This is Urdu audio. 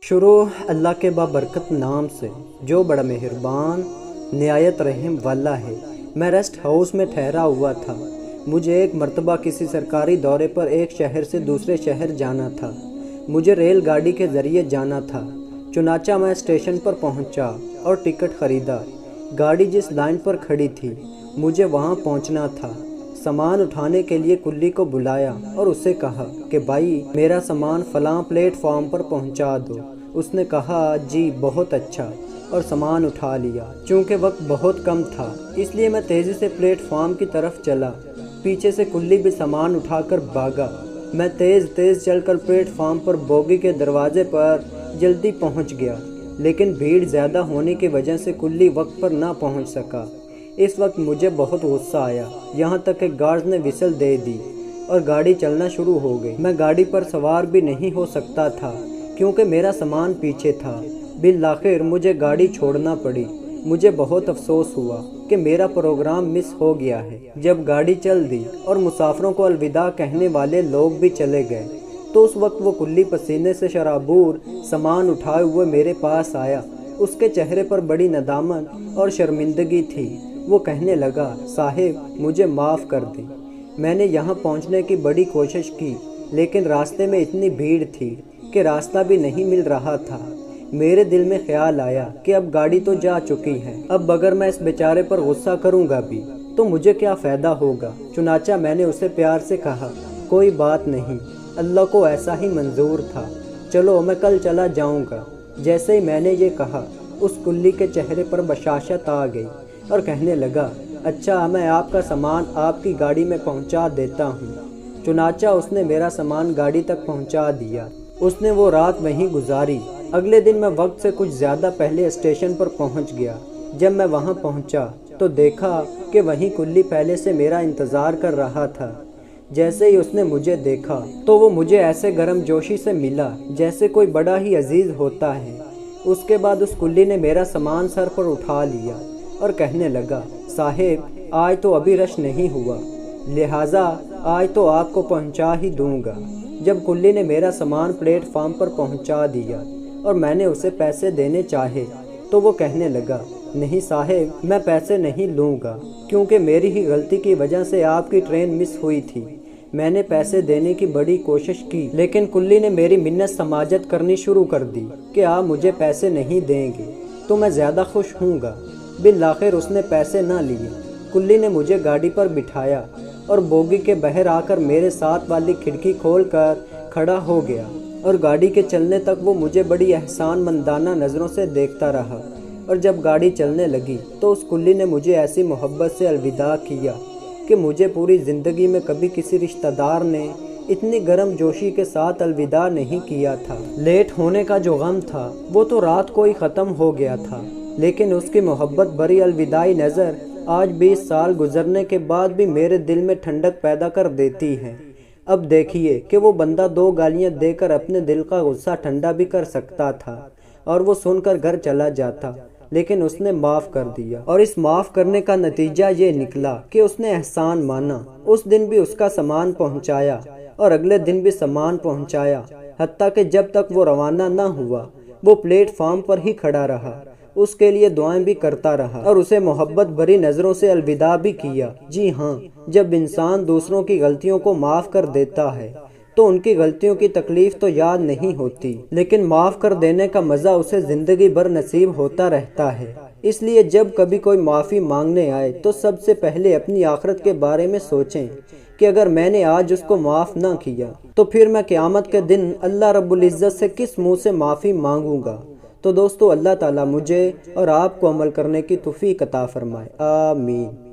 شروع اللہ کے بابرکت نام سے جو بڑا مہربان نہایت رحم والا ہے۔ میں ریسٹ ہاؤس میں ٹھہرا ہوا تھا۔ مجھے ایک مرتبہ کسی سرکاری دورے پر ایک شہر سے دوسرے شہر جانا تھا۔ مجھے ریل گاڑی کے ذریعے جانا تھا۔ چنانچہ میں اسٹیشن پر پہنچا اور ٹکٹ خریدا۔ گاڑی جس لائن پر کھڑی تھی مجھے وہاں پہنچنا تھا۔ سامان اٹھانے کے لیے کلی کو بلایا اور اسے کہا کہ بھائی میرا سامان فلاں پلیٹ فارم پر پہنچا دو۔ اس نے کہا جی بہت اچھا اور سامان اٹھا لیا۔ چونکہ وقت بہت کم تھا اس لیے میں تیزی سے پلیٹ فارم کی طرف چلا۔ پیچھے سے کلی بھی سامان اٹھا کر بھاگا۔ میں تیز چل کر پلیٹ فارم پر بوگی کے دروازے پر جلدی پہنچ گیا، لیکن بھیڑ زیادہ ہونے کی وجہ سے کلی وقت پر نہ پہنچ سکا۔ اس وقت مجھے بہت غصہ آیا، یہاں تک کہ گارڈ نے وسل دے دی اور گاڑی چلنا شروع ہو گئی۔ میں گاڑی پر سوار بھی نہیں ہو سکتا تھا کیونکہ میرا سامان پیچھے تھا۔ بالآخر مجھے گاڑی چھوڑنا پڑی۔ مجھے بہت افسوس ہوا کہ میرا پروگرام مس ہو گیا ہے۔ جب گاڑی چل دی اور مسافروں کو الوداع کہنے والے لوگ بھی چلے گئے تو اس وقت وہ کلی پسینے سے شرابور سامان اٹھائے ہوئے میرے پاس آیا۔ اس کے چہرے پر بڑی ندامت اور شرمندگی تھی۔ وہ کہنے لگا صاحب مجھے معاف کر دیں، میں نے یہاں پہنچنے کی بڑی کوشش کی لیکن راستے میں اتنی بھیڑ تھی کہ راستہ بھی نہیں مل رہا تھا۔ میرے دل میں خیال آیا کہ اب گاڑی تو جا چکی ہے، اب اگر میں اس بیچارے پر غصہ کروں گا بھی تو مجھے کیا فائدہ ہوگا۔ چنانچہ میں نے اسے پیار سے کہا کوئی بات نہیں، اللہ کو ایسا ہی منظور تھا، چلو میں کل چلا جاؤں گا۔ جیسے ہی میں نے یہ کہا اس کلی کے چہرے پر بشاشت آ گئی اور کہنے لگا اچھا میں آپ کا سامان آپ کی گاڑی میں پہنچا دیتا ہوں۔ چنانچہ اس نے میرا سامان گاڑی تک پہنچا دیا۔ اس نے وہ رات وہیں گزاری۔ اگلے دن میں وقت سے کچھ زیادہ پہلے اسٹیشن پر پہنچ گیا۔ جب میں وہاں پہنچا تو دیکھا کہ وہیں کلی پہلے سے میرا انتظار کر رہا تھا۔ جیسے ہی اس نے مجھے دیکھا تو وہ مجھے ایسے گرم جوشی سے ملا جیسے کوئی بڑا ہی عزیز ہوتا ہے۔ اس کے بعد اس کلی نے میرا سامان سر پر اٹھا لیا اور کہنے لگا صاحب آج تو ابھی رش نہیں ہوا، لہٰذا آج تو آپ کو پہنچا ہی دوں گا۔ جب کلی نے میرا سامان پلیٹ فارم پر پہنچا دیا اور میں نے اسے پیسے دینے چاہے تو وہ کہنے لگا نہیں صاحب میں پیسے نہیں لوں گا کیونکہ میری ہی غلطی کی وجہ سے آپ کی ٹرین مس ہوئی تھی۔ میں نے پیسے دینے کی بڑی کوشش کی لیکن کلی نے میری منت سماجت کرنی شروع کر دی کہ آپ مجھے پیسے نہیں دیں گے تو میں زیادہ خوش ہوں گا۔ بالآخر اس نے پیسے نہ لیے۔ کلی نے مجھے گاڑی پر بٹھایا اور بوگی کے باہر آ کر میرے ساتھ والی کھڑکی کھول کر کھڑا ہو گیا اور گاڑی کے چلنے تک وہ مجھے بڑی احسان مندانہ نظروں سے دیکھتا رہا۔ اور جب گاڑی چلنے لگی تو اس کلی نے مجھے ایسی محبت سے الوداع کیا کہ مجھے پوری زندگی میں کبھی کسی رشتہ دار نے اتنی گرم جوشی کے ساتھ الوداع نہیں کیا تھا۔ لیٹ ہونے کا جو غم تھا وہ تو رات کو ہی ختم ہو گیا تھا، لیکن اس کی محبت بھری الوداعی نظر آج 20 سال گزرنے کے بعد بھی میرے دل میں ٹھنڈک پیدا کر دیتی ہے۔ اب دیکھیے کہ وہ بندہ 2 گالیاں دے کر اپنے دل کا غصہ ٹھنڈا بھی کر سکتا تھا اور وہ سن کر گھر چلا جاتا، لیکن اس نے معاف کر دیا اور اس معاف کرنے کا نتیجہ یہ نکلا کہ اس نے احسان مانا۔ اس دن بھی اس کا سامان پہنچایا اور اگلے دن بھی سامان پہنچایا، حتیٰ کہ جب تک وہ روانہ نہ ہوا وہ پلیٹ فارم پر ہی کھڑا رہا، اس کے لیے دعائیں بھی کرتا رہا اور اسے محبت بھری نظروں سے الوداع بھی کیا۔ جی ہاں، جب انسان دوسروں کی غلطیوں کو معاف کر دیتا ہے تو ان کی غلطیوں کی تکلیف تو یاد نہیں ہوتی، لیکن معاف کر دینے کا مزہ اسے زندگی بھر نصیب ہوتا رہتا ہے۔ اس لیے جب کبھی کوئی معافی مانگنے آئے تو سب سے پہلے اپنی آخرت کے بارے میں سوچیں کہ اگر میں نے آج اس کو معاف نہ کیا تو پھر میں قیامت کے دن اللہ رب العزت سے کس منہ سے معافی مانگوں گا۔ تو دوستو اللہ تعالیٰ مجھے اور آپ کو عمل کرنے کی توفیق عطا فرمائے، آمین۔